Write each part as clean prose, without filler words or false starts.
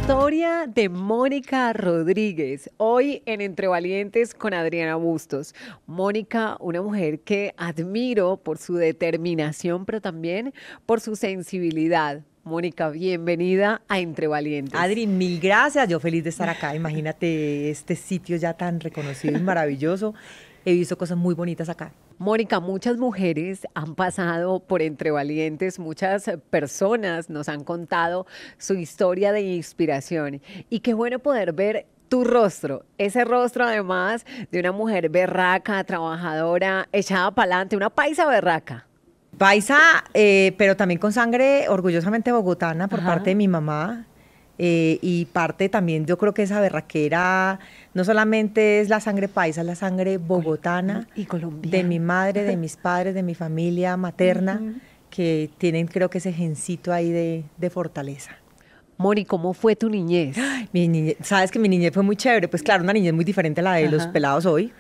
Historia de Mónica Rodríguez, hoy en Entre Valientes con Adriana Bustos. Mónica, una mujer que admiro por su determinación, pero también por su sensibilidad. Mónica, bienvenida a Entre Valientes. Adri, mil gracias, yo feliz de estar acá. Imagínate este sitio ya tan reconocido y maravilloso. He visto cosas muy bonitas acá. Mónica, muchas mujeres han pasado por Entre Valientes, muchas personas nos han contado su historia de inspiración y qué bueno poder ver tu rostro, ese rostro además de una mujer berraca, trabajadora, echada para adelante, una paisa berraca. Paisa, pero también con sangre orgullosamente bogotana por parte de mi mamá. Y parte también, yo creo que esa berraquera no solamente es la sangre paisa, es la sangre bogotana y colombiana, de mi madre, de mis padres, de mi familia materna, que tienen creo que ese gencito ahí de fortaleza. Moni, ¿cómo fue tu niñez? Mi niñez, sabes que mi niñez fue muy chévere, pues claro, una niñez muy diferente a la de los pelados hoy.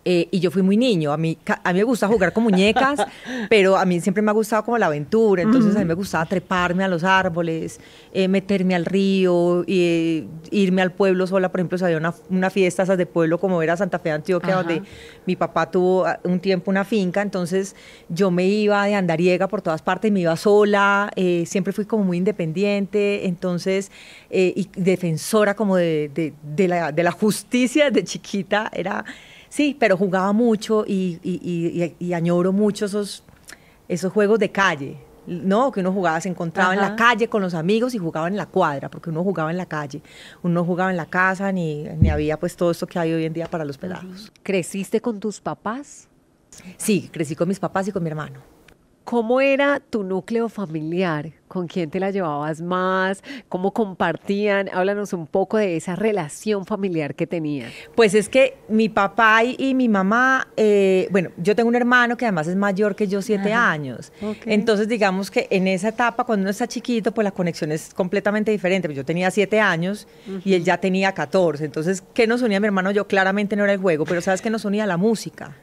Y yo fui muy niño, a mí me gusta jugar con muñecas, pero a mí siempre me ha gustado como la aventura, entonces a mí me gustaba treparme a los árboles, meterme al río, irme al pueblo sola, por ejemplo, si había una fiesta esas de pueblo como era Santa Fe de Antioquia, donde mi papá tuvo un tiempo una finca, entonces yo me iba de andariega por todas partes, me iba sola, siempre fui como muy independiente, entonces, y defensora como de la justicia desde chiquita, era... Sí, pero jugaba mucho y añoro mucho esos juegos de calle, ¿no? Que uno jugaba, se encontraba en la calle con los amigos y jugaba en la cuadra, porque uno jugaba en la calle, uno no jugaba en la casa, ni había pues todo esto que hay hoy en día para los pelados. ¿Creciste con tus papás? Sí, crecí con mis papás y con mi hermano. ¿Cómo era tu núcleo familiar? ¿Con quién te la llevabas más? ¿Cómo compartían? Háblanos un poco de esa relación familiar que tenían. Pues es que mi papá y mi mamá, bueno, yo tengo un hermano que además es mayor que yo 7 años. Entonces, digamos que en esa etapa, cuando uno está chiquito, pues la conexión es completamente diferente. Yo tenía 7 años y él ya tenía 14. Entonces, ¿qué nos unía mi hermano? Yo claramente no era el juego, pero ¿sabes qué nos unía? La música.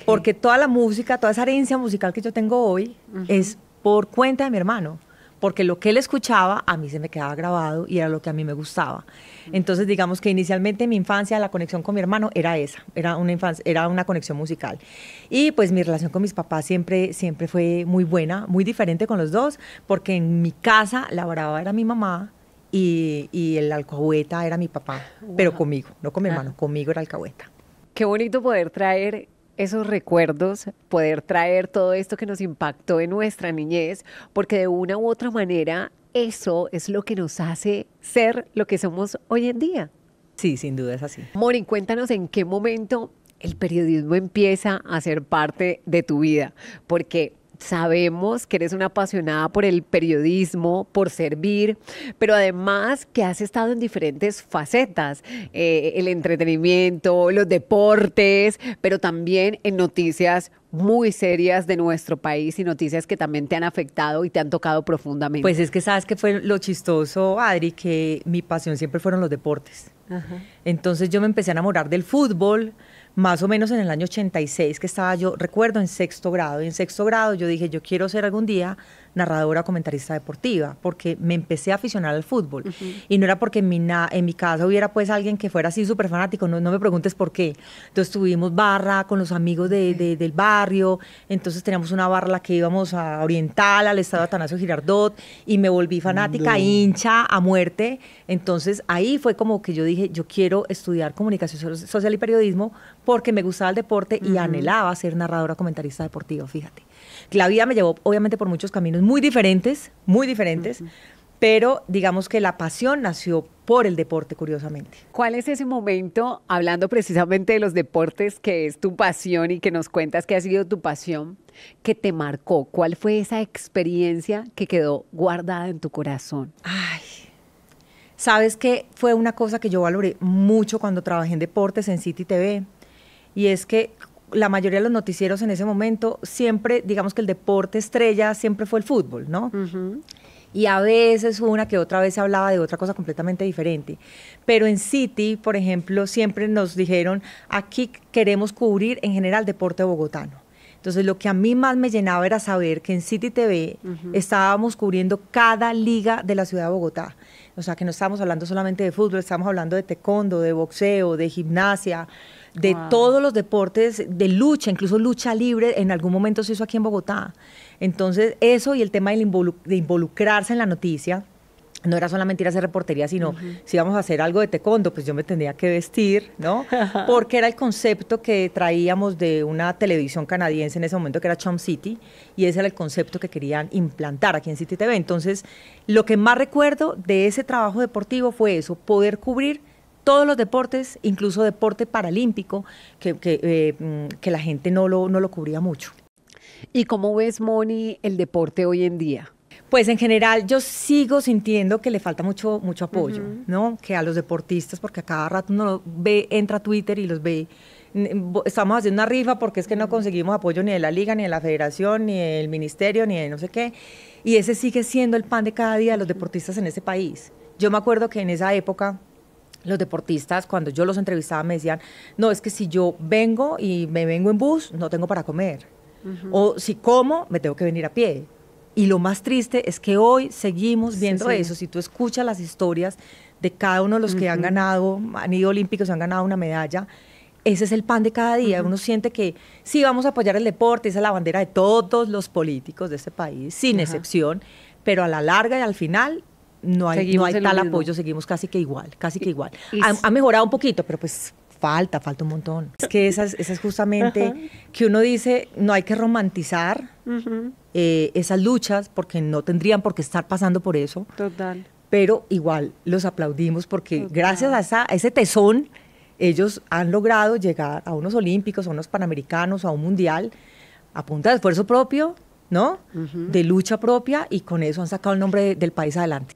Porque toda la música, toda esa herencia musical que yo tengo hoy es por cuenta de mi hermano, porque lo que él escuchaba a mí se me quedaba grabado y era lo que a mí me gustaba. Entonces, digamos que inicialmente en mi infancia la conexión con mi hermano era esa, era una conexión musical. Y pues mi relación con mis papás siempre fue muy buena, muy diferente con los dos, porque en mi casa la brava era mi mamá y el alcahueta era mi papá, pero conmigo, no con mi hermano, conmigo era alcahueta. Qué bonito poder traer esos recuerdos, poder traer todo esto que nos impactó en nuestra niñez, porque de una u otra manera eso es lo que nos hace ser lo que somos hoy en día. Sí, sin duda es así. Moni, cuéntanos en qué momento el periodismo empieza a ser parte de tu vida, porque sabemos que eres una apasionada por el periodismo, por servir, pero además que has estado en diferentes facetas, el entretenimiento, los deportes, pero también en noticias muy serias de nuestro país y noticias que también te han afectado y te han tocado profundamente. Pues es que sabes que fue lo chistoso, Adri, que mi pasión siempre fueron los deportes. Entonces yo me empecé a enamorar del fútbol, más o menos en el año 86, que estaba yo, recuerdo, en 6º grado. Y en 6º grado yo dije, yo quiero ser algún día narradora, comentarista deportiva, porque me empecé a aficionar al fútbol. Y no era porque en mi casa hubiera pues alguien que fuera así súper fanático, no me preguntes por qué. Entonces tuvimos barra con los amigos del barrio, entonces teníamos una barra a la que íbamos a Oriental, al estadio Atanasio Girardot, y me volví fanática, hincha a muerte. Entonces ahí fue como que yo dije, yo quiero estudiar comunicación social y periodismo, porque me gustaba el deporte y anhelaba ser narradora, comentarista deportiva, fíjate. La vida me llevó obviamente por muchos caminos muy diferentes, pero digamos que la pasión nació por el deporte, curiosamente. ¿Cuál es ese momento, hablando precisamente de los deportes, que es tu pasión y que nos cuentas que ha sido tu pasión, que te marcó? ¿Cuál fue esa experiencia que quedó guardada en tu corazón? Ay, sabes que fue una cosa que yo valoré mucho cuando trabajé en deportes en City TV, y es que la mayoría de los noticieros en ese momento siempre, digamos que el deporte estrella siempre fue el fútbol, ¿no? Y a veces una que otra vez se hablaba de otra cosa completamente diferente. Pero en City, por ejemplo, siempre nos dijeron, aquí queremos cubrir en general deporte bogotano. Entonces, lo que a mí más me llenaba era saber que en City TV estábamos cubriendo cada liga de la ciudad de Bogotá. O sea, que no estamos hablando solamente de fútbol, estamos hablando de taekwondo, de boxeo, de gimnasia, de todos los deportes, de lucha, incluso lucha libre, en algún momento se hizo aquí en Bogotá. Entonces, eso y el tema de involucrarse en la noticia, no era solamente ir a hacer reportería, sino si íbamos a hacer algo de taekwondo, pues yo me tendría que vestir, ¿no? Porque era el concepto que traíamos de una televisión canadiense en ese momento, que era Chum City, y ese era el concepto que querían implantar aquí en City TV. Entonces, lo que más recuerdo de ese trabajo deportivo fue eso, poder cubrir todos los deportes, incluso deporte paralímpico, que la gente no lo cubría mucho. ¿Y cómo ves, Moni, el deporte hoy en día? Pues en general yo sigo sintiendo que le falta mucho apoyo, ¿no? Que a los deportistas, porque a cada rato uno ve, entra a Twitter y los ve, estamos haciendo una rifa porque es que no conseguimos apoyo ni de la liga, ni de la federación, ni del ministerio, ni de no sé qué, y ese sigue siendo el pan de cada día de los deportistas en este país. Yo me acuerdo que en esa época los deportistas, cuando yo los entrevistaba, me decían, no, es que si yo vengo y me vengo en bus, no tengo para comer, o si como, me tengo que venir a pie. Y lo más triste es que hoy seguimos viendo eso. Si tú escuchas las historias de cada uno de los que han ganado, han ido olímpicos, han ganado una medalla, ese es el pan de cada día. Uno siente que sí, vamos a apoyar el deporte, esa es la bandera de todos los políticos de este país, sin excepción, pero a la larga y al final no hay tal apoyo, seguimos casi que igual. Ha mejorado un poquito, pero pues falta un montón. Es que esa es justamente que uno dice, no hay que romantizar esas luchas porque no tendrían por qué estar pasando por eso. Total. Pero igual los aplaudimos porque gracias a ese tesón ellos han logrado llegar a unos olímpicos, a unos panamericanos, a un mundial, a punta de esfuerzo propio, ¿no? De lucha propia, y con eso han sacado el nombre del país adelante.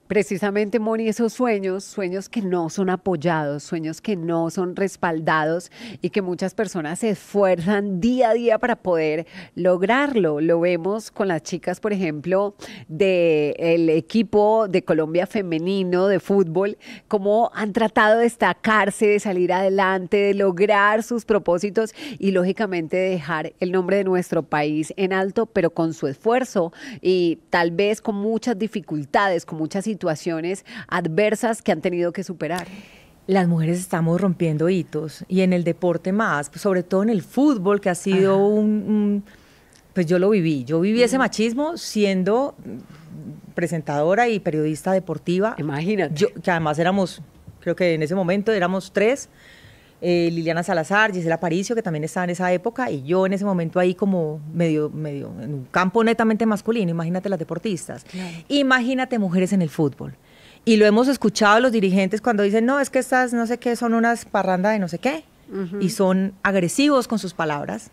Precisamente, Moni, esos sueños que no son apoyados, sueños que no son respaldados y que muchas personas se esfuerzan día a día para poder lograrlo. Lo vemos con las chicas, por ejemplo, del equipo de Colombia femenino de fútbol, cómo han tratado de destacarse, de salir adelante, de lograr sus propósitos y, lógicamente, dejar el nombre de nuestro país en alto, pero con su esfuerzo y tal vez con muchas dificultades, con muchas situaciones adversas que han tenido que superar. Las mujeres estamos rompiendo hitos y en el deporte más, pues sobre todo en el fútbol, que ha sido pues yo viví ese machismo siendo presentadora y periodista deportiva. Imagínate. Que además creo que en ese momento éramos 3, Liliana Salazar, Gisela Aparicio, que también estaba en esa época, y yo en ese momento ahí como medio en un campo netamente masculino. Imagínate las deportistas, imagínate mujeres en el fútbol. Y lo hemos escuchado los dirigentes cuando dicen, no, es que estas no sé qué son unas parrandas de no sé qué, y son agresivos con sus palabras,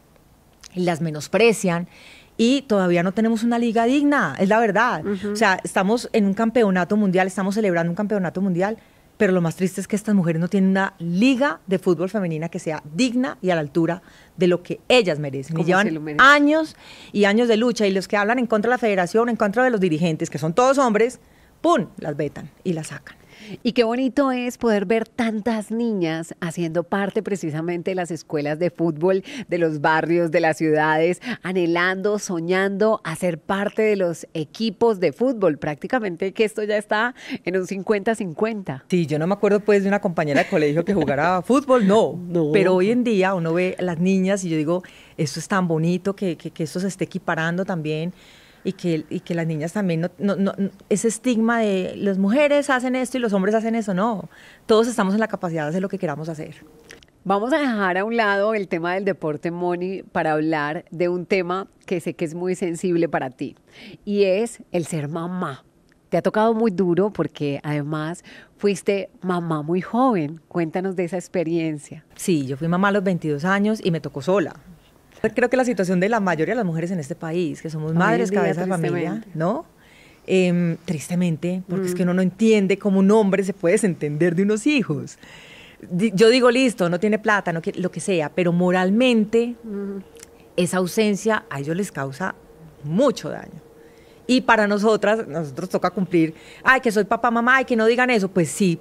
y las menosprecian, y todavía no tenemos una liga digna, es la verdad. O sea, estamos en un campeonato mundial, estamos celebrando un campeonato mundial, pero lo más triste es que estas mujeres no tienen una liga de fútbol femenina que sea digna y a la altura de lo que ellas merecen. Y llevan años y años de lucha, y los que hablan en contra de la federación, en contra de los dirigentes, que son todos hombres, ¡pum!, las vetan y las sacan. Y qué bonito es poder ver tantas niñas haciendo parte precisamente de las escuelas de fútbol, de los barrios, de las ciudades, anhelando, soñando a ser parte de los equipos de fútbol. Prácticamente que esto ya está en un 50-50. Sí, yo no me acuerdo pues de una compañera de colegio que jugara fútbol, no. Pero hoy en día uno ve a las niñas y yo digo, esto es tan bonito que esto se esté equiparando también. Y que las niñas también, ese estigma de las mujeres hacen esto y los hombres hacen eso, no. Todos estamos en la capacidad de hacer lo que queramos hacer. Vamos a dejar a un lado el tema del deporte, Moni, para hablar de un tema que sé que es muy sensible para ti, y es el ser mamá. Te ha tocado muy duro porque además fuiste mamá muy joven. Cuéntanos de esa experiencia. Sí, yo fui mamá a los 22 años y me tocó sola. Creo que la situación de la mayoría de las mujeres en este país, que somos madres, cabeza de familia, ¿no? Tristemente, porque es que uno no entiende cómo un hombre se puede desentender de unos hijos. Yo digo, listo, no tiene plata, lo que sea, pero moralmente esa ausencia a ellos les causa mucho daño. Y para nosotros toca cumplir, ay, que soy papá, mamá, ay, que no digan eso. Pues sí,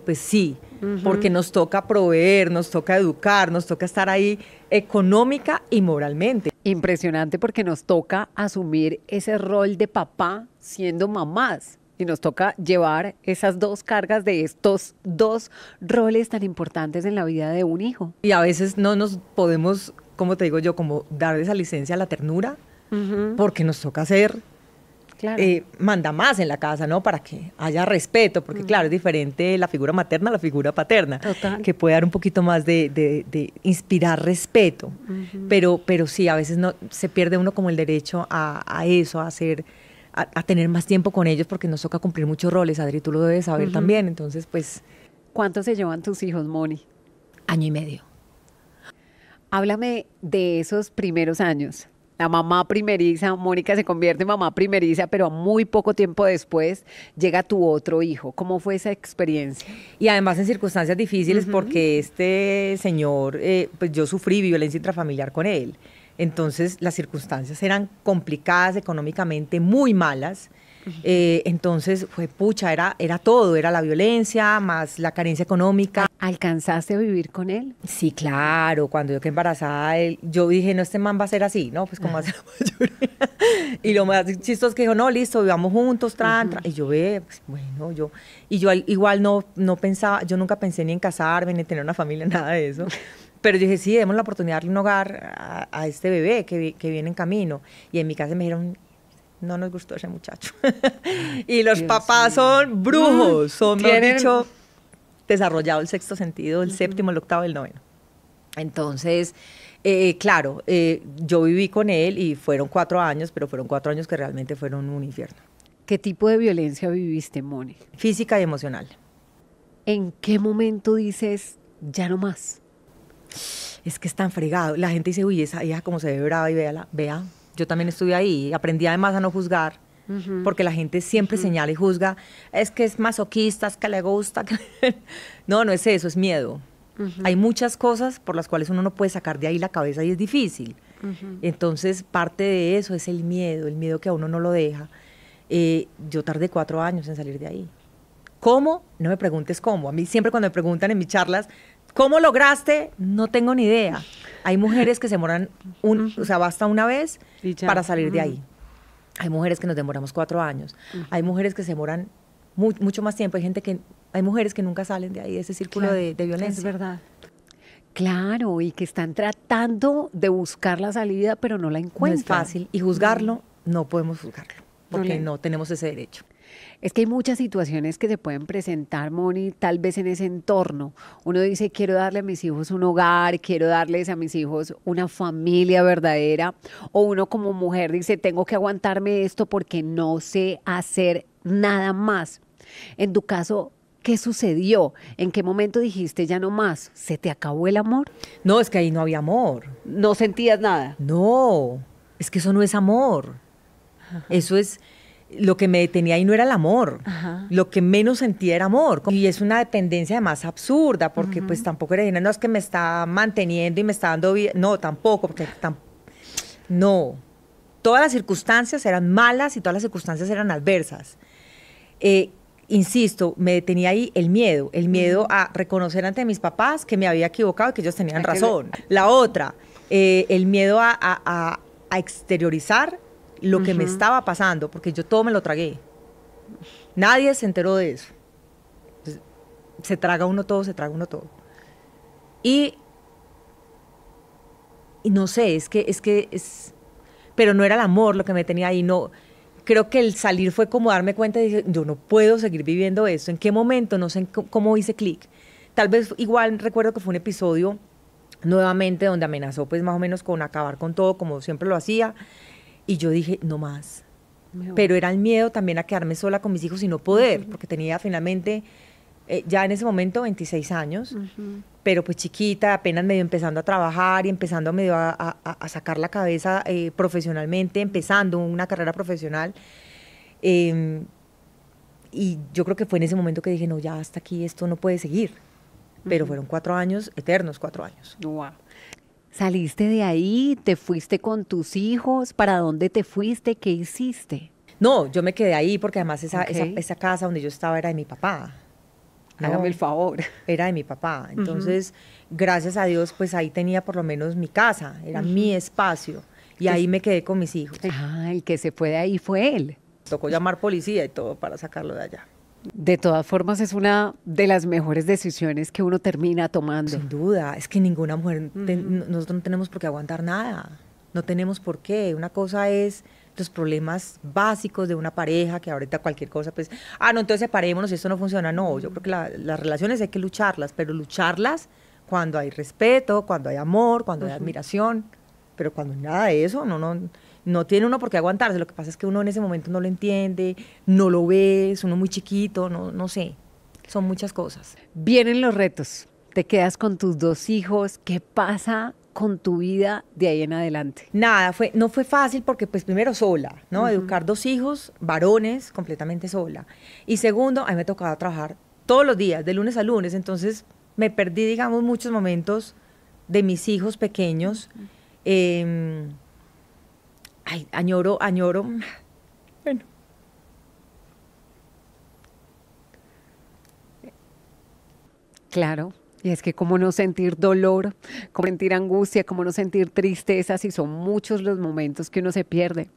porque nos toca proveer, nos toca educar, nos toca estar ahí económica y moralmente. Impresionante, porque nos toca asumir ese rol de papá siendo mamás. y nos toca llevar esas dos cargas de estos dos roles tan importantes en la vida de un hijo. Y a veces no nos podemos, como te digo yo, como dar esa licencia a la ternura, porque nos toca hacer, Claro. manda más en la casa, ¿no? Para que haya respeto, porque claro, es diferente la figura materna a la figura paterna, Total. que puede dar un poquito más de inspirar respeto, pero sí, a veces no se pierde uno como el derecho a eso, a tener más tiempo con ellos, porque nos toca cumplir muchos roles, Adri, tú lo debes saber también, entonces pues... ¿Cuánto se llevan tus hijos, Moni? 1 año y medio. Háblame de esos primeros años. La mamá primeriza, Mónica se convierte en mamá primeriza, pero a muy poco tiempo después llega tu otro hijo. ¿Cómo fue esa experiencia? Y además en circunstancias difíciles porque este señor, pues yo sufrí violencia intrafamiliar con él. Entonces las circunstancias eran complicadas económicamente, muy malas. Entonces fue pucha, era todo, era la violencia más la carencia económica. ¿Alcanzaste a vivir con él? Sí, claro, cuando yo quedé embarazada, yo dije, no, este man va a ser así, ¿no? Pues como hace la mayoría. Y lo más chistoso es que dijo, no, listo, vivamos juntos, tran. Y yo pues, bueno, yo igual no pensaba, yo nunca pensé ni en casarme, ni en tener una familia, nada de eso. Pero yo dije, sí, demos la oportunidad de darle un hogar a este bebé que viene en camino. Y en mi casa me dijeron, no nos gustó ese muchacho. Y los papás son brujos, son, mejor dicho, desarrollado el sexto sentido, el séptimo, el octavo, el noveno. Entonces, claro, yo viví con él y fueron 4 años, pero fueron 4 años que realmente fueron un infierno. ¿Qué tipo de violencia viviste, Moni? Física y emocional. ¿En qué momento dices, ya no más? Es que es tan fregado. La gente dice, uy, esa hija como se ve brava y vea. Yo también estuve ahí, aprendí además a no juzgar, porque la gente siempre señala y juzga, es que es masoquista, es que le gusta. No es eso, es miedo. Hay muchas cosas por las cuales uno no puede sacar de ahí la cabeza y es difícil. Entonces, parte de eso es el miedo que a uno no lo deja. Yo tardé 4 años en salir de ahí. ¿Cómo? No me preguntes cómo. A mí siempre cuando me preguntan en mis charlas, ¿cómo lograste? No tengo ni idea. Hay mujeres que se demoran, o sea, basta una vez para salir de ahí. Hay mujeres que nos demoramos 4 años. Hay mujeres que se demoran mucho más tiempo. Hay mujeres que nunca salen de ahí, de ese círculo de violencia. Es verdad. Claro, y que están tratando de buscar la salida, pero no la encuentran. No es fácil. Y juzgarlo, no podemos juzgarlo, porque no tenemos ese derecho. Es que hay muchas situaciones que se pueden presentar, Moni, tal vez en ese entorno. Uno dice, quiero darle a mis hijos un hogar, quiero darles a mis hijos una familia verdadera. O uno como mujer dice, tengo que aguantarme esto porque no sé hacer nada más. En tu caso, ¿qué sucedió? ¿En qué momento dijiste, ya no más? ¿Se te acabó el amor? No, es que ahí no había amor. ¿No sentías nada? No, es que eso no es amor. Eso es... Lo que me detenía ahí no era el amor, lo que menos sentía era amor. Y es una dependencia además absurda, porque pues tampoco era, no es que me está manteniendo y me está dando vida, no, tampoco, porque no. Todas las circunstancias eran malas y todas las circunstancias eran adversas. Insisto, me detenía ahí el miedo a reconocer ante mis papás que me había equivocado y que ellos tenían razón. La otra, el miedo a exteriorizar lo que me estaba pasando, porque yo todo me lo tragué. Nadie se enteró de eso. Entonces, se traga uno todo. Y no sé, pero no era el amor lo que me tenía ahí, no. Creo que el salir fue como darme cuenta y decir, yo no puedo seguir viviendo esto. ¿En qué momento? No sé cómo hice clic. Tal vez igual recuerdo que fue un episodio nuevamente donde amenazó pues más o menos con acabar con todo, como siempre lo hacía. Y yo dije, no más. Pero era el miedo también a quedarme sola con mis hijos y no poder, porque tenía finalmente, ya en ese momento, 26 años, pero pues chiquita, apenas medio empezando a trabajar y empezando medio a sacar la cabeza profesionalmente, empezando una carrera profesional. Y yo creo que fue en ese momento que dije, no, ya hasta aquí, esto no puede seguir. Pero fueron 4 años, eternos 4 años. Wow. ¿Saliste de ahí? ¿Te fuiste con tus hijos? ¿Para dónde te fuiste? ¿Qué hiciste? No, yo me quedé ahí porque además esa casa donde yo estaba era de mi papá. Hágame el favor. Era de mi papá. Entonces, gracias a Dios, pues ahí tenía por lo menos mi casa, era mi espacio. Y ahí me quedé con mis hijos. Ah, el que se fue de ahí fue él. tocó llamar policía y todo para sacarlo de allá. De todas formas, es una de las mejores decisiones que uno termina tomando. Sin duda, es que ninguna mujer, nosotros no tenemos por qué aguantar nada, no tenemos por qué. Una cosa es los problemas básicos de una pareja, que ahorita cualquier cosa, pues, no, entonces separémonos y esto no funciona. No, yo creo que las relaciones hay que lucharlas, pero lucharlas cuando hay respeto, cuando hay amor, cuando hay admiración, pero cuando nada de eso, no tiene uno por qué aguantarse. Lo que pasa es que uno en ese momento no lo entiende, no lo ve, es uno muy chiquito, no sé, son muchas cosas. Vienen los retos, te quedas con tus 2 hijos, ¿qué pasa con tu vida de ahí en adelante? Nada, no fue fácil porque pues primero sola, ¿no? Educar 2 hijos, varones, completamente sola. Y segundo, a mí me tocaba trabajar todos los días, de lunes a lunes, entonces me perdí, digamos, muchos momentos de mis hijos pequeños. Añoro, bueno. Claro, y es que cómo no sentir dolor, cómo sentir angustia, cómo no sentir tristeza, si son muchos los momentos que uno se pierde.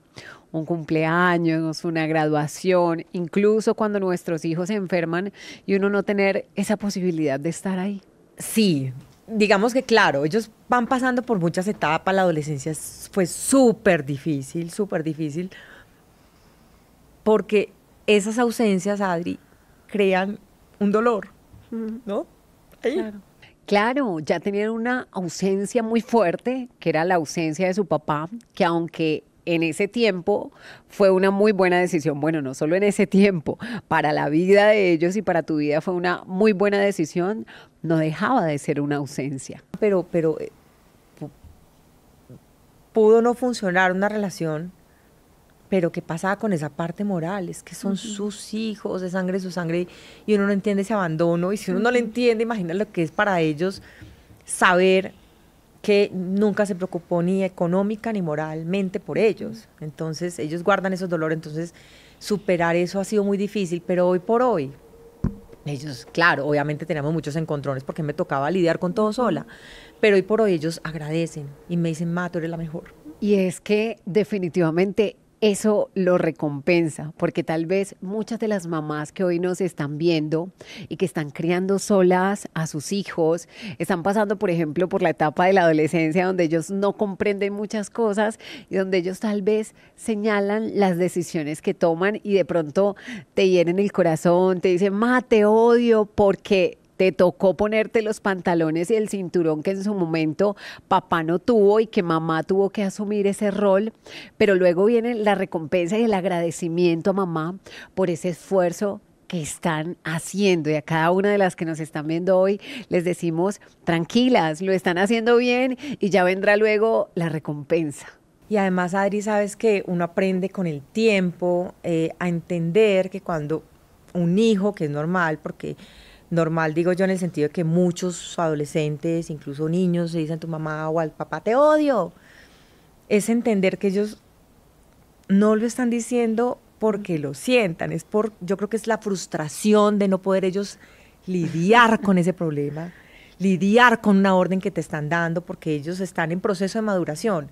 Un cumpleaños, una graduación, incluso cuando nuestros hijos se enferman y uno no tener esa posibilidad de estar ahí. Sí, digamos que claro, ellos van pasando por muchas etapas, la adolescencia fue súper difícil, porque esas ausencias, Adri, crean un dolor, ¿no? Ahí. Claro, ya tenían una ausencia muy fuerte, que era la ausencia de su papá, que aunque en ese tiempo fue una muy buena decisión, bueno, no solo en ese tiempo, para la vida de ellos y para tu vida fue una muy buena decisión, no dejaba de ser una ausencia. Pero pudo no funcionar una relación, pero ¿qué pasaba con esa parte moral? Es que son sus hijos, de sangre, su sangre, y uno no entiende ese abandono, y si uno no lo entiende, imagina lo que es para ellos saber que nunca se preocupó ni económica ni moralmente por ellos. Entonces, ellos guardan esos dolores, entonces superar eso ha sido muy difícil, pero hoy por hoy, ellos, claro, obviamente teníamos muchos encontrones porque me tocaba lidiar con todo sola, pero hoy por hoy ellos agradecen y me dicen, Ma, tú eres la mejor. Y es que definitivamente eso lo recompensa, porque tal vez muchas de las mamás que hoy nos están viendo y que están criando solas a sus hijos, están pasando, por ejemplo, por la etapa de la adolescencia donde ellos no comprenden muchas cosas y donde ellos tal vez señalan las decisiones que toman y de pronto te hieren el corazón, te dicen, Ma, te odio porque te tocó ponerte los pantalones y el cinturón que en su momento papá no tuvo y que mamá tuvo que asumir ese rol, pero luego viene la recompensa y el agradecimiento a mamá por ese esfuerzo que están haciendo, y a cada una de las que nos están viendo hoy les decimos, tranquilas, lo están haciendo bien y ya vendrá luego la recompensa. Y además, Adri, sabes que uno aprende con el tiempo a entender que cuando un hijo, que es normal, porque normal digo yo en el sentido de que muchos adolescentes, incluso niños, se dicen a tu mamá o al papá, te odio, es entender que ellos no lo están diciendo porque lo sientan, yo creo que es la frustración de no poder ellos lidiar con ese problema, lidiar con una orden que te están dando, porque ellos están en proceso de maduración.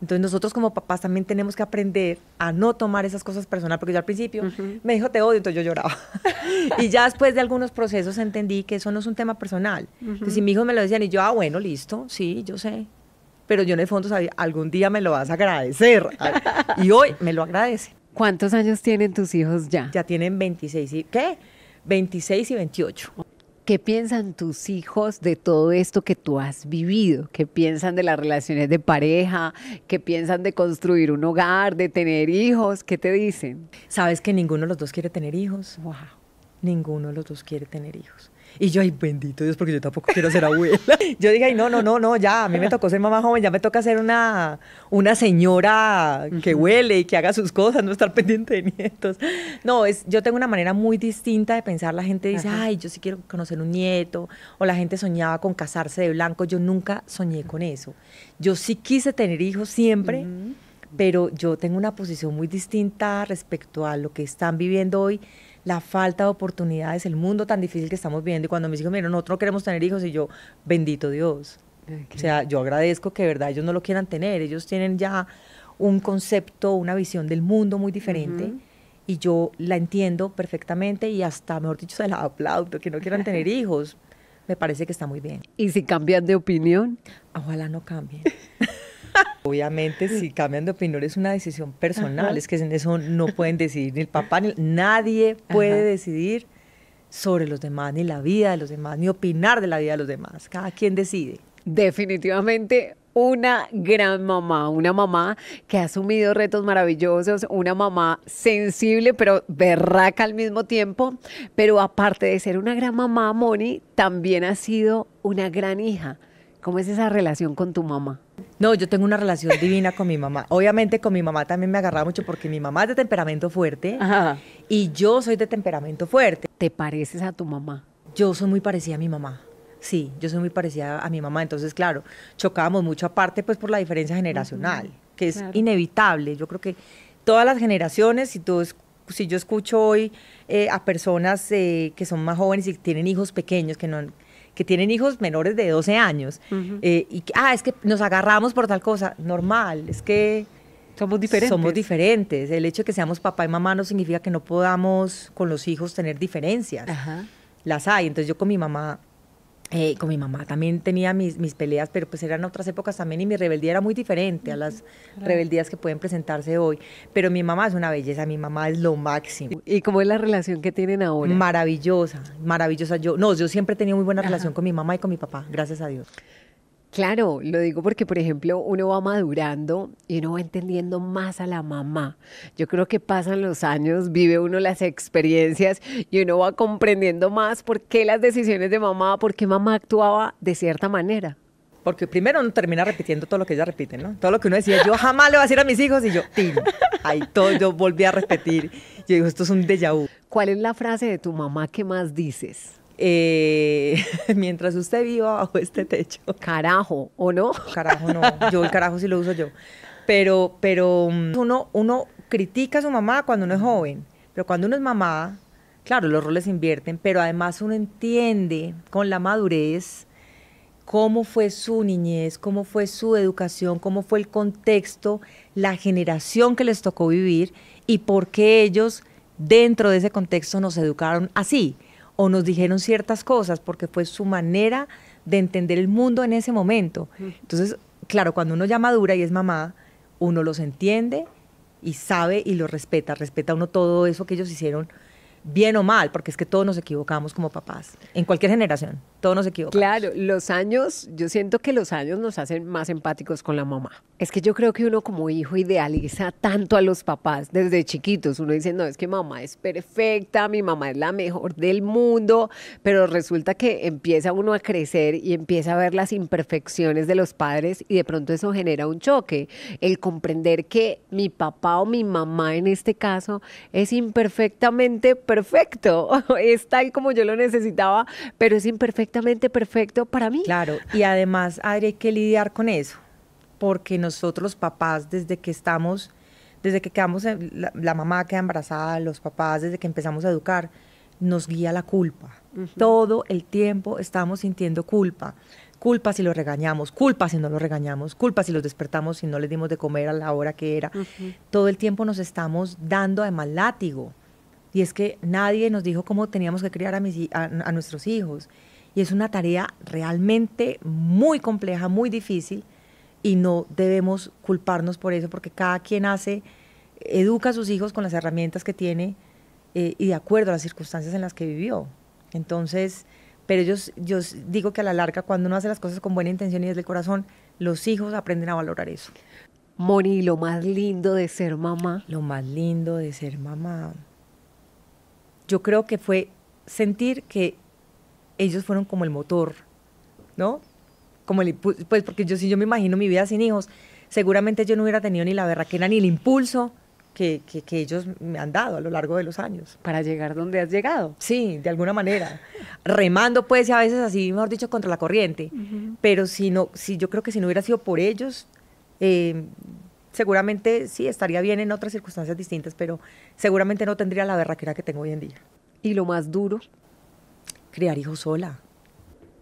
Entonces nosotros como papás también tenemos que aprender a no tomar esas cosas personal, porque yo al principio me dijo te odio, entonces yo lloraba. Y ya después de algunos procesos entendí que eso no es un tema personal. Entonces si mis hijos me lo decían y yo, bueno, listo, sí, yo sé. Pero yo en el fondo sabía, algún día me lo vas a agradecer. Y hoy me lo agradecen. ¿Cuántos años tienen tus hijos ya? Ya tienen 26 y, ¿qué? 26 y 28. ¿Qué piensan tus hijos de todo esto que tú has vivido? ¿Qué piensan de las relaciones de pareja? ¿Qué piensan de construir un hogar, de tener hijos? ¿Qué te dicen? ¿Sabes que ninguno de los dos quiere tener hijos? Wow. Ninguno de los dos quiere tener hijos. Y yo, ay, bendito Dios, porque yo tampoco quiero ser abuela. Yo dije, ay, no, ya, a mí me tocó ser mamá joven, ya me toca ser una señora que huele y que haga sus cosas, no estar pendiente de nietos. No, yo tengo una manera muy distinta de pensar. La gente dice, ay, yo sí quiero conocer un nieto, o la gente soñaba con casarse de blanco. Yo nunca soñé con eso. Yo sí quise tener hijos siempre, pero yo tengo una posición muy distinta respecto a lo que están viviendo hoy, la falta de oportunidades, el mundo tan difícil que estamos viviendo. Y cuando mis hijos me dijeron, nosotros no queremos tener hijos, y yo, bendito Dios. Okay. O sea, yo agradezco que de verdad ellos no lo quieran tener. Ellos tienen ya un concepto, una visión del mundo muy diferente. y yo la entiendo perfectamente y hasta, mejor dicho, se la aplaudo, que no quieran tener hijos. Me parece que está muy bien. ¿Y si cambian de opinión? Ojalá no cambien. Obviamente, si cambian de opinión es una decisión personal. Ajá. Es que en eso no pueden decidir ni el papá, ni nadie puede Ajá. decidir sobre los demás, ni la vida de los demás, ni opinar de la vida de los demás. Cada quien decide. Definitivamente una gran mamá, una mamá que ha asumido retos maravillosos, una mamá sensible pero berraca al mismo tiempo, pero aparte de ser una gran mamá, Moni, también ha sido una gran hija. ¿Cómo es esa relación con tu mamá? No, yo tengo una relación divina con mi mamá. Obviamente con mi mamá también me agarraba mucho porque mi mamá es de temperamento fuerte Ajá. y yo soy de temperamento fuerte. ¿Te pareces a tu mamá? Yo soy muy parecida a mi mamá. Sí, yo soy muy parecida a mi mamá, entonces claro, chocábamos mucho aparte pues por la diferencia generacional, que es inevitable. Yo creo que todas las generaciones, si yo escucho hoy a personas que son más jóvenes y tienen hijos pequeños, que tienen hijos menores de 12 años, y que, es que nos agarramos por tal cosa, normal, es que somos diferentes. Somos diferentes. El hecho de que seamos papá y mamá no significa que no podamos con los hijos tener diferencias. Ajá. Las hay, entonces yo con mi mamá también tenía mis peleas, pero pues eran otras épocas también y mi rebeldía era muy diferente a las rebeldías que pueden presentarse hoy. Pero mi mamá es una belleza, mi mamá es lo máximo. ¿Y cómo es la relación que tienen ahora? Maravillosa, maravillosa. Yo siempre he tenido muy buena relación con mi mamá y con mi papá, gracias a Dios. Claro, lo digo porque, por ejemplo, uno va madurando y uno va entendiendo más a la mamá. Yo creo que pasan los años, vive uno las experiencias y uno va comprendiendo más por qué las decisiones de mamá, por qué mamá actuaba de cierta manera. Porque primero uno termina repitiendo todo lo que ella repite, ¿no? Todo lo que uno decía, yo jamás le voy a decir a mis hijos y yo, ¡tim! Ahí todo yo volví a repetir. Yo digo, esto es un déjà vu. ¿Cuál es la frase de tu mamá que más dices? Mientras usted viva bajo este techo. Carajo, ¿o no? Carajo no, yo el carajo sí lo uso yo. Pero uno critica a su mamá cuando uno es joven, pero cuando uno es mamá, claro, los roles se invierten, pero además uno entiende con la madurez cómo fue su niñez, cómo fue su educación, cómo fue el contexto, la generación que les tocó vivir y por qué ellos dentro de ese contexto nos educaron así. O nos dijeron ciertas cosas porque fue su manera de entender el mundo en ese momento. Entonces, claro, cuando uno ya madura y es mamá, uno los entiende y sabe y los respeta. Respeta uno todo eso que ellos hicieron, bien o mal, porque es que todos nos equivocamos como papás. En cualquier generación, todos nos equivocamos. Claro, yo siento que los años nos hacen más empáticos con la mamá. Es que yo creo que uno como hijo idealiza tanto a los papás desde chiquitos. Uno dice, no, es que mamá es perfecta, mi mamá es la mejor del mundo, pero resulta que empieza uno a crecer y empieza a ver las imperfecciones de los padres y de pronto eso genera un choque. El comprender que mi papá o mi mamá en este caso es imperfectamente perfecto, es tal como yo lo necesitaba, pero es imperfectamente perfecto para mí. Claro, y además, Adri, hay que lidiar con eso, porque nosotros los papás, desde que quedamos, la mamá queda embarazada, los papás, desde que empezamos a educar, nos guía la culpa. Todo el tiempo estamos sintiendo culpa. Culpa si los regañamos, culpa si no los regañamos, culpa si los despertamos, si no les dimos de comer a la hora que era. Todo el tiempo nos estamos dando además látigo. Y es que nadie nos dijo cómo teníamos que criar a nuestros hijos. Y es una tarea realmente muy compleja, muy difícil, y no debemos culparnos por eso, porque cada quien educa a sus hijos con las herramientas que tiene y de acuerdo a las circunstancias en las que vivió. Entonces, pero yo digo que a la larga, cuando uno hace las cosas con buena intención y desde el corazón, los hijos aprenden a valorar eso. Moni, lo más lindo de ser mamá. Lo más lindo de ser mamá, yo creo que fue sentir que ellos fueron como el motor, ¿no? Pues porque si yo me imagino mi vida sin hijos, seguramente yo no hubiera tenido ni la berraquera ni el impulso que ellos me han dado a lo largo de los años. Para llegar donde has llegado. Sí, de alguna manera. Remando, pues, y a veces así, mejor dicho, contra la corriente. Pero yo creo que si no hubiera sido por ellos, seguramente sí estaría bien en otras circunstancias distintas, pero seguramente no tendría la berraquera que tengo hoy en día. ¿Y lo más duro? Criar hijos sola.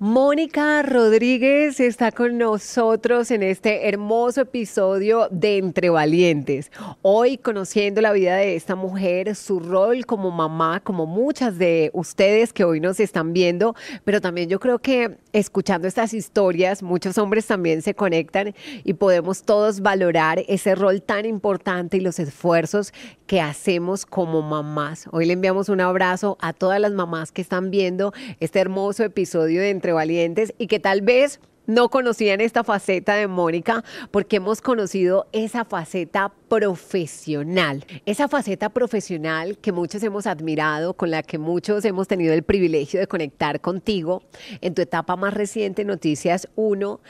Mónica Rodríguez está con nosotros en este hermoso episodio de Entre Valientes. Hoy conociendo la vida de esta mujer, su rol como mamá, como muchas de ustedes que hoy nos están viendo, pero también yo creo que escuchando estas historias, muchos hombres también se conectan y podemos todos valorar ese rol tan importante y los esfuerzos que hacemos como mamás. Hoy le enviamos un abrazo a todas las mamás que están viendo este hermoso episodio de Entre Valientes y que tal vez no conocían esta faceta de Mónica porque hemos conocido esa faceta profesional. Esa faceta profesional que muchos hemos admirado, con la que muchos hemos tenido el privilegio de conectar contigo. En tu etapa más reciente, Noticias 1,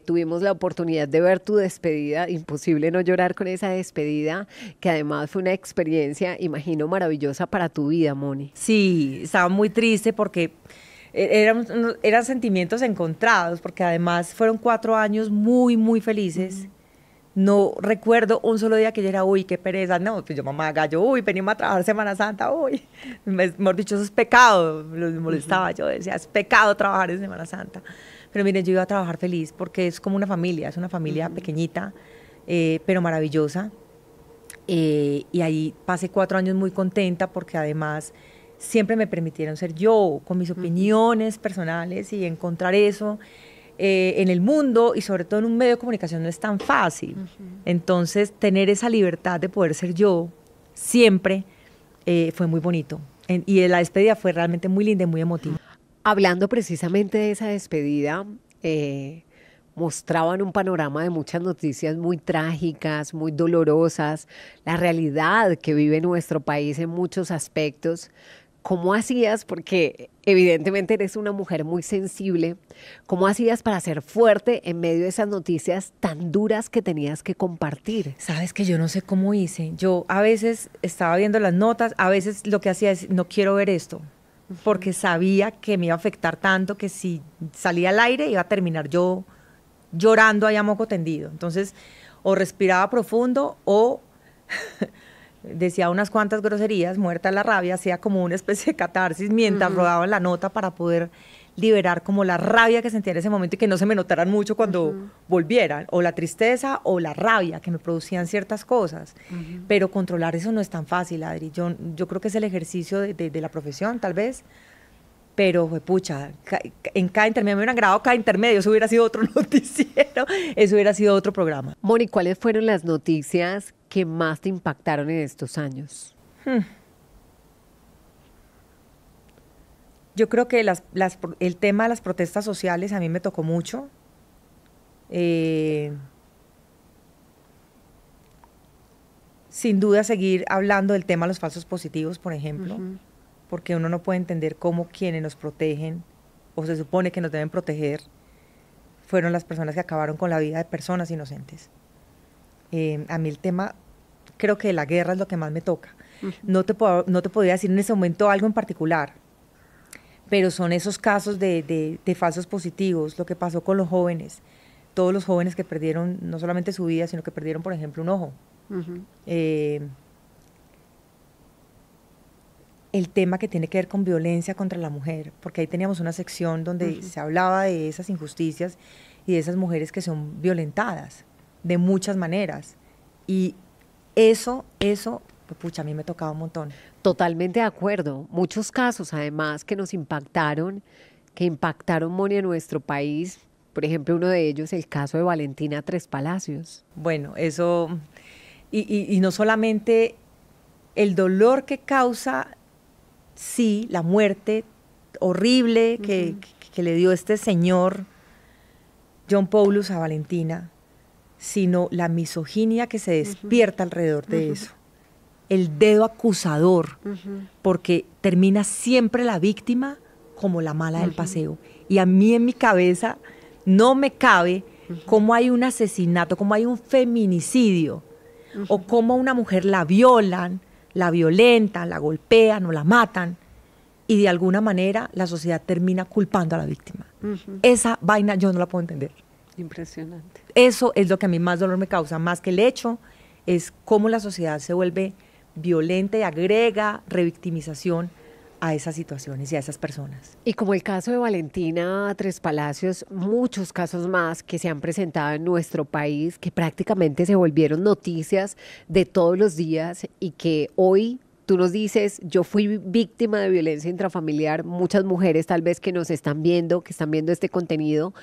tuvimos la oportunidad de ver tu despedida. Imposible no llorar con esa despedida, que además fue una experiencia, imagino, maravillosa para tu vida, Moni. Sí, estaba muy triste porque eran sentimientos encontrados, porque además fueron 4 años muy, muy felices. No recuerdo un solo día que yo era, uy, qué pereza. No, pues yo, mamá gallo, uy, venimos a trabajar Semana Santa, uy. Mejor dicho, eso es pecado. Los molestaba, yo decía, es pecado trabajar en Semana Santa. Pero miren, yo iba a trabajar feliz porque es como una familia, es una familia pequeñita, pero maravillosa. Y ahí pasé 4 años muy contenta porque además siempre me permitieron ser yo, con mis opiniones personales, y encontrar eso en el mundo y sobre todo en un medio de comunicación no es tan fácil. Entonces, tener esa libertad de poder ser yo siempre fue muy bonito. Y la despedida fue realmente muy linda y muy emotiva. Hablando precisamente de esa despedida, mostraban un panorama de muchas noticias muy trágicas, muy dolorosas, la realidad que vive nuestro país en muchos aspectos. ¿Cómo hacías? Porque evidentemente eres una mujer muy sensible. ¿Cómo hacías para ser fuerte en medio de esas noticias tan duras que tenías que compartir? Sabes que yo no sé cómo hice. Yo a veces estaba viendo las notas, a veces lo que hacía es, no quiero ver esto, porque sabía que me iba a afectar tanto que si salía al aire iba a terminar yo llorando ahí a moco tendido. Entonces, o respiraba profundo o decía unas cuantas groserías, muerta la rabia, hacía como una especie de catarsis mientras rodaba la nota para poder liberar como la rabia que sentía en ese momento y que no se me notaran mucho cuando volvieran, o la tristeza o la rabia que me producían ciertas cosas. Pero controlar eso no es tan fácil, Adri. Yo creo que es el ejercicio de la profesión, tal vez. Pero, pucha, en cada intermedio, me hubieran grabado cada intermedio, eso hubiera sido otro noticiero, eso hubiera sido otro programa. Moni, ¿cuáles fueron las noticias que más te impactaron en estos años? Yo creo que el tema de las protestas sociales a mí me tocó mucho. Sin duda seguir hablando del tema de los falsos positivos, por ejemplo. Porque uno no puede entender cómo quienes nos protegen, o se supone que nos deben proteger, fueron las personas que acabaron con la vida de personas inocentes. A mí el tema, creo que de la guerra es lo que más me toca. No te podría decir en ese momento algo en particular, pero son esos casos de falsos positivos, lo que pasó con los jóvenes, todos los jóvenes que perdieron no solamente su vida, sino que perdieron, por ejemplo, un ojo. El tema que tiene que ver con violencia contra la mujer, porque ahí teníamos una sección donde se hablaba de esas injusticias y de esas mujeres que son violentadas de muchas maneras. Y eso, pucha, a mí me tocaba un montón. Totalmente de acuerdo. Muchos casos, además, que nos impactaron, Moni, en nuestro país. Por ejemplo, uno de ellos, el caso de Valentina Tres Palacios. Bueno, eso, y no solamente el dolor que causa, sí, la muerte horrible que le dio este señor John Paulus a Valentina, sino la misoginia que se despierta alrededor de eso. El dedo acusador, porque termina siempre la víctima como la mala del paseo. Y a mí en mi cabeza no me cabe cómo hay un asesinato, cómo hay un feminicidio, o cómo a una mujer la violan, la violentan, la golpean o la matan, y de alguna manera la sociedad termina culpando a la víctima. Esa vaina yo no la puedo entender. Impresionante. Eso es lo que a mí más dolor me causa, más que el hecho, es cómo la sociedad se vuelve violenta y agrega revictimización a esas situaciones y a esas personas. Y como el caso de Valentina Tres Palacios, muchos casos más que se han presentado en nuestro país, que prácticamente se volvieron noticias de todos los días y que hoy tú nos dices, yo fui víctima de violencia intrafamiliar. Muchas mujeres tal vez que nos están viendo, que están viendo este contenido,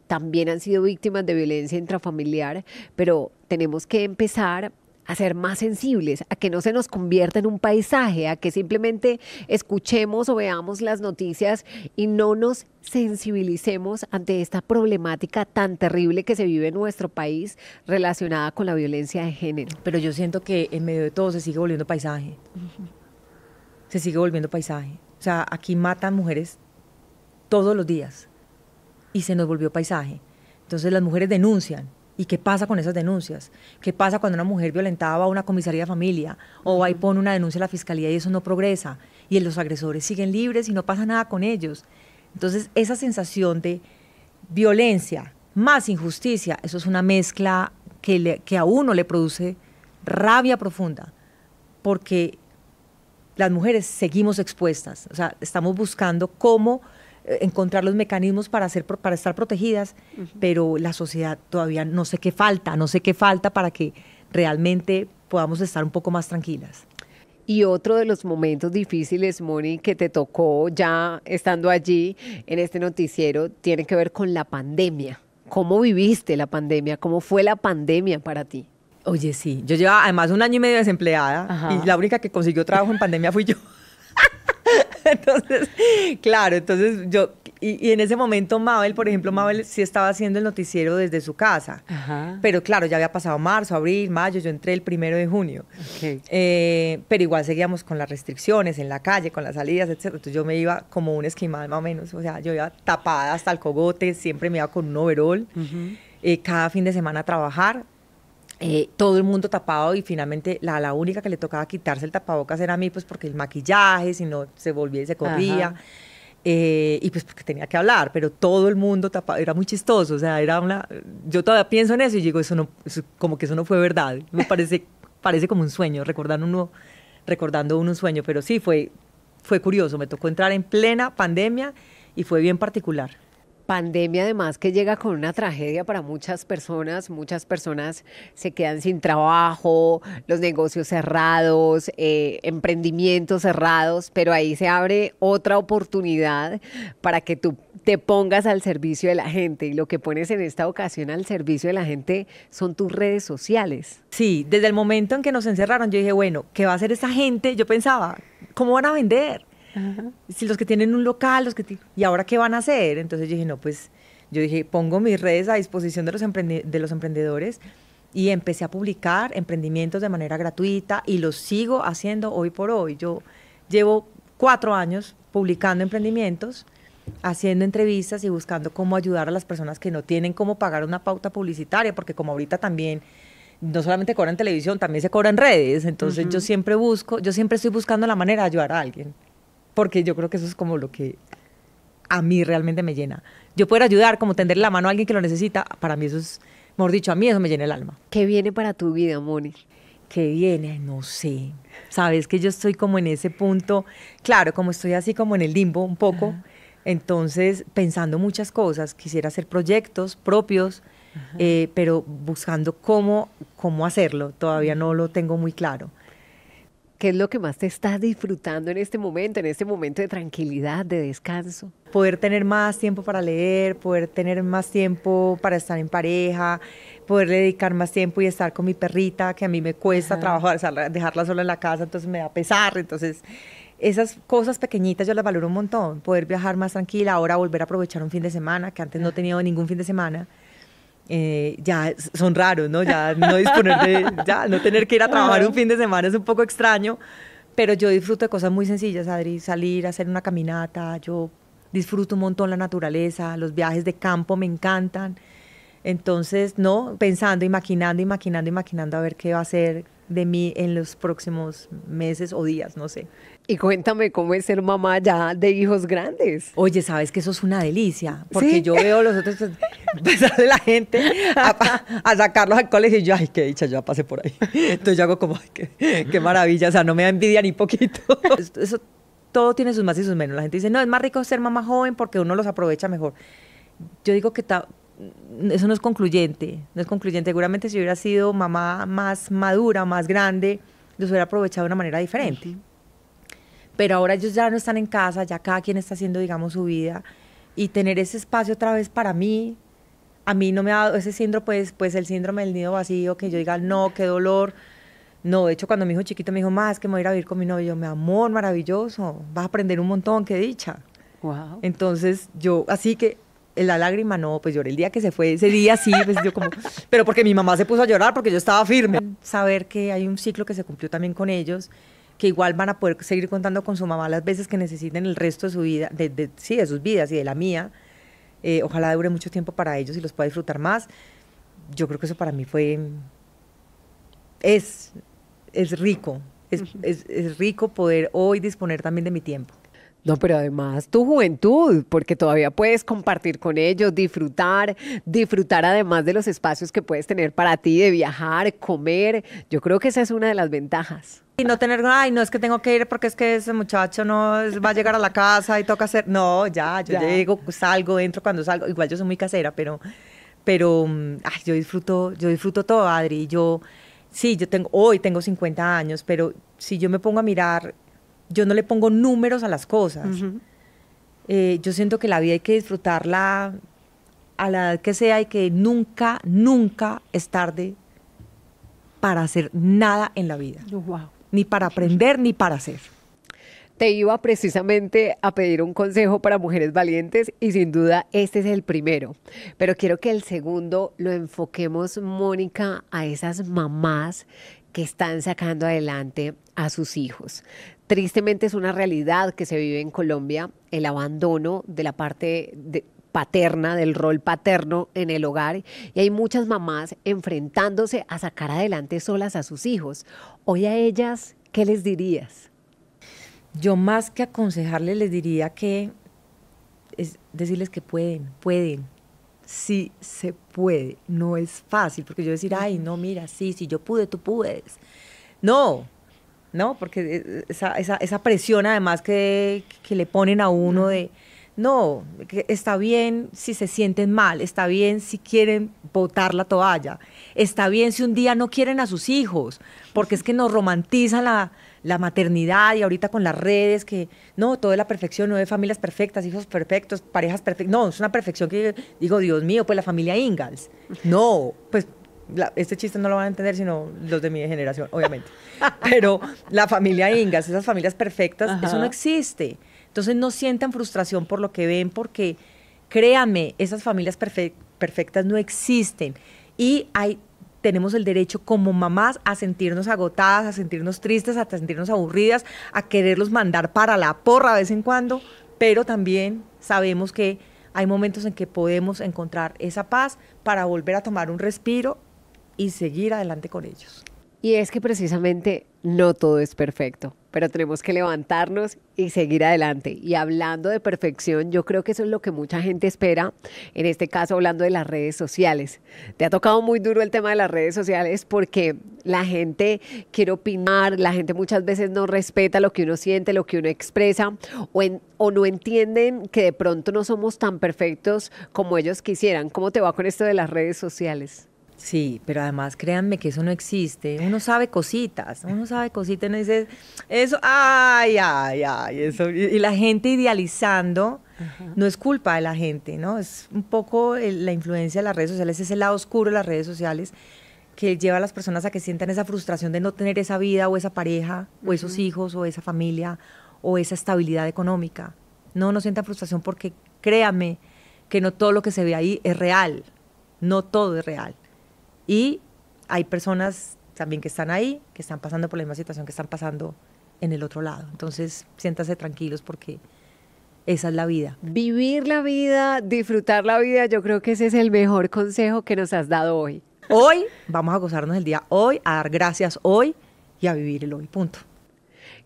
también han sido víctimas de violencia intrafamiliar, pero tenemos que empezar a ser más sensibles, a que no se nos convierta en un paisaje, a que simplemente escuchemos o veamos las noticias y no nos sensibilicemos ante esta problemática tan terrible que se vive en nuestro país relacionada con la violencia de género. Pero yo siento que en medio de todo se sigue volviendo paisaje. Se sigue volviendo paisaje. O sea, aquí matan mujeres todos los días y se nos volvió paisaje. Entonces las mujeres denuncian. ¿Y qué pasa con esas denuncias? ¿Qué pasa cuando una mujer violentada va a una comisaría de familia o va y pone una denuncia a la fiscalía y eso no progresa? Y los agresores siguen libres y no pasa nada con ellos. Entonces, esa sensación de violencia más injusticia, eso es una mezcla que a uno le produce rabia profunda, porque las mujeres seguimos expuestas. O sea, estamos buscando cómo encontrar los mecanismos para estar protegidas, pero la sociedad todavía no sé qué falta para que realmente podamos estar un poco más tranquilas. Y otro de los momentos difíciles, Moni, que te tocó ya estando allí en este noticiero, tiene que ver con la pandemia. ¿Cómo viviste la pandemia? ¿Cómo fue la pandemia para ti? Oye, sí, yo llevaba además 1 año y medio desempleada. Ajá. Y la única que consiguió trabajo en pandemia fui yo. Entonces, claro, yo, y en ese momento Mabel, por ejemplo, Mabel sí estaba haciendo el noticiero desde su casa. Ajá. Pero claro, ya había pasado marzo, abril, mayo, yo entré el 1 de junio. Okay. Pero igual seguíamos con las restricciones en la calle, con las salidas, etc. Entonces yo me iba como un esquimal más o menos, o sea, yo iba tapada hasta el cogote, siempre me iba con un overol, cada fin de semana a trabajar. Todo el mundo tapado y finalmente la única que le tocaba quitarse el tapabocas era a mí, pues porque el maquillaje, si no se volvía y se corría, y pues porque tenía que hablar, pero todo el mundo tapado, era muy chistoso, o sea, yo todavía pienso en eso y digo, como que eso no fue verdad, me parece como un sueño, recordando uno un sueño, pero sí, fue curioso, me tocó entrar en plena pandemia y fue bien particular. Pandemia además que llega con una tragedia para muchas personas se quedan sin trabajo, los negocios cerrados, emprendimientos cerrados, pero ahí se abre otra oportunidad para que tú te pongas al servicio de la gente y lo que pones en esta ocasión al servicio de la gente son tus redes sociales. Sí, desde el momento en que nos encerraron yo dije, bueno, ¿qué va a hacer esta gente? Yo pensaba, ¿cómo van a vender? Ajá. Si los que tienen un local, ¿y ahora qué van a hacer? Entonces yo dije, no, pues yo dije, pongo mis redes a disposición de los emprendedores y empecé a publicar emprendimientos de manera gratuita y los sigo haciendo hoy por hoy. Yo llevo 4 años publicando emprendimientos, haciendo entrevistas y buscando cómo ayudar a las personas que no tienen cómo pagar una pauta publicitaria, porque como ahorita también no solamente cobran en televisión, también se cobra en redes. Entonces yo siempre estoy buscando la manera de ayudar a alguien. Porque yo creo que eso es como lo que a mí realmente me llena. Yo poder ayudar, como tenderle la mano a alguien que lo necesita, para mí eso es, mejor dicho, a mí eso me llena el alma. ¿Qué viene para tu vida, Moni? ¿Qué viene? No sé. Sabes que yo estoy como en ese punto, claro, como estoy así como en el limbo un poco, entonces pensando muchas cosas, quisiera hacer proyectos propios, pero buscando cómo hacerlo, todavía no lo tengo muy claro. ¿Qué es lo que más te estás disfrutando en este momento de tranquilidad, de descanso? Poder tener más tiempo para leer, poder tener más tiempo para estar en pareja, poder dedicar más tiempo y estar con mi perrita, que a mí me cuesta trabajar, dejarla sola en la casa, entonces me da pesar. Entonces, esas cosas pequeñitas yo las valoro un montón. Poder viajar más tranquila, ahora volver a aprovechar un fin de semana, que antes no he tenido ningún fin de semana. Ya son raros, ¿no? Ya no no tener que ir a trabajar un fin de semana es un poco extraño, pero yo disfruto de cosas muy sencillas, Adri, salir a hacer una caminata, yo disfruto un montón la naturaleza, los viajes de campo me encantan, entonces, no, pensando y maquinando a ver qué va a ser de mí en los próximos meses o días, no sé. Y cuéntame cómo es ser mamá ya de hijos grandes. Oye, sabes que eso es una delicia, porque ¿sí? Yo veo los otros, pues sale la gente a sacarlos al colegio y yo, ay, qué dicha, yo ya pasé por ahí. Entonces yo hago como, ay, qué maravilla, o sea, no me da envidia ni poquito. Eso todo tiene sus más y sus menos. La gente dice, no, es más rico ser mamá joven porque uno los aprovecha mejor. Yo digo que eso no es concluyente, no es concluyente. Seguramente si hubiera sido mamá más madura, más grande, los hubiera aprovechado de una manera diferente. Pero ahora ellos ya no están en casa, ya cada quien está haciendo, digamos, su vida. Y tener ese espacio otra vez para mí, a mí no me ha dado ese síndrome, pues el síndrome del nido vacío, que yo diga, no, qué dolor. No, de hecho, cuando mi hijo chiquito me dijo, es que me voy a ir a vivir con mi novio, yo, mi amor, maravilloso, vas a aprender un montón, qué dicha. Wow. Entonces, yo, así que, la lágrima, no, pues lloré el día que se fue, ese día sí, pues yo como, pero porque mi mamá se puso a llorar, porque yo estaba firme. Saber que hay un ciclo que se cumplió también con ellos, que igual van a poder seguir contando con su mamá las veces que necesiten el resto de su vida, sí, de sus vidas y de la mía. Ojalá dure mucho tiempo para ellos y los pueda disfrutar más. Yo creo que eso para mí es rico, es rico poder hoy disponer también de mi tiempo. No, pero además tu juventud, porque todavía puedes compartir con ellos, disfrutar además de los espacios que puedes tener para ti, de viajar, comer. Yo creo que esa es una de las ventajas. Y no tener, no es que tengo que ir porque es que ese muchacho no va a llegar a la casa y toca hacer, no, yo llego, salgo, entro cuando salgo, igual yo soy muy casera, pero yo disfruto todo, Adri. Sí, hoy tengo 50 años, pero si yo me pongo a mirar, yo no le pongo números a las cosas. Yo siento que la vida hay que disfrutarla a la edad que sea y que nunca, nunca es tarde para hacer nada en la vida. Wow. Ni para aprender, ni para hacer. Te iba precisamente a pedir un consejo para mujeres valientes y sin duda este es el primero. Pero quiero que el segundo lo enfoquemos, Mónica, a esas mamás que están sacando adelante a sus hijos. Tristemente es una realidad que se vive en Colombia, el abandono de la parte paterna, del rol paterno en el hogar, y hay muchas mamás enfrentándose a sacar adelante solas a sus hijos. Hoy a ellas, ¿qué les dirías? Yo más que aconsejarles les diría que es decirles que pueden. Sí se puede, no es fácil, porque yo decir, ay, no, mira, sí, si yo pude, tú puedes. No, porque esa presión además que le ponen a uno de, no, que está bien si se sienten mal, está bien si quieren botar la toalla, está bien si un día no quieren a sus hijos, porque es que nos romantizan la maternidad y ahorita con las redes que no, todo es la perfección, no hay familias perfectas, hijos perfectos, parejas perfectas, no, es una perfección que digo, Dios mío, pues la familia Ingalls, no, pues este chiste no lo van a entender sino los de mi generación, obviamente, pero la familia Ingalls, esas familias perfectas, ajá, eso no existe, entonces no sientan frustración por lo que ven, porque créanme, esas familias perfectas no existen y tenemos el derecho como mamás a sentirnos agotadas, a sentirnos tristes, a sentirnos aburridas, a quererlos mandar para la porra de vez en cuando, pero también sabemos que hay momentos en que podemos encontrar esa paz para volver a tomar un respiro y seguir adelante con ellos. Y es que precisamente no todo es perfecto, pero tenemos que levantarnos y seguir adelante. Y hablando de perfección, yo creo que eso es lo que mucha gente espera, en este caso hablando de las redes sociales. Te ha tocado muy duro el tema de las redes sociales porque la gente quiere opinar, la gente muchas veces no respeta lo que uno siente, lo que uno expresa, o no entienden que de pronto no somos tan perfectos como ellos quisieran. ¿Cómo te va con esto de las redes sociales? Sí, pero además créanme que eso no existe. Uno sabe cositas y uno dice, eso, ay, eso. Y la gente idealizando, ajá, no es culpa de la gente, ¿no? Es un poco la influencia de las redes sociales, es el lado oscuro de las redes sociales que lleva a las personas a que sientan esa frustración de no tener esa vida o esa pareja, o esos hijos, o esa familia, o esa estabilidad económica. No sientan frustración porque créanme que no todo lo que se ve ahí es real, no todo es real. Y hay personas también que están ahí, que están pasando por la misma situación que están pasando en el otro lado. Entonces, siéntanse tranquilos porque esa es la vida. Vivir la vida, disfrutar la vida, yo creo que ese es el mejor consejo que nos has dado hoy. Hoy vamos a gozarnos el día hoy, a dar gracias hoy y a vivir el hoy, punto.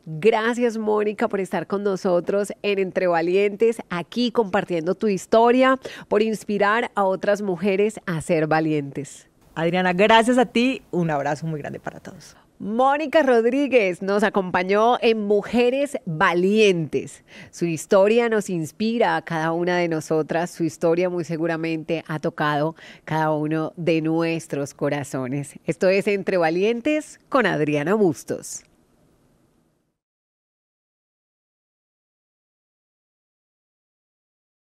Gracias, Mónica, por estar con nosotros en Entre Valientes, aquí compartiendo tu historia, por inspirar a otras mujeres a ser valientes. Adriana, gracias a ti, un abrazo muy grande para todos. Mónica Rodríguez nos acompañó en Mujeres Valientes. Su historia nos inspira a cada una de nosotras. Su historia muy seguramente ha tocado cada uno de nuestros corazones. Esto es Entre Valientes con Adriana Bustos.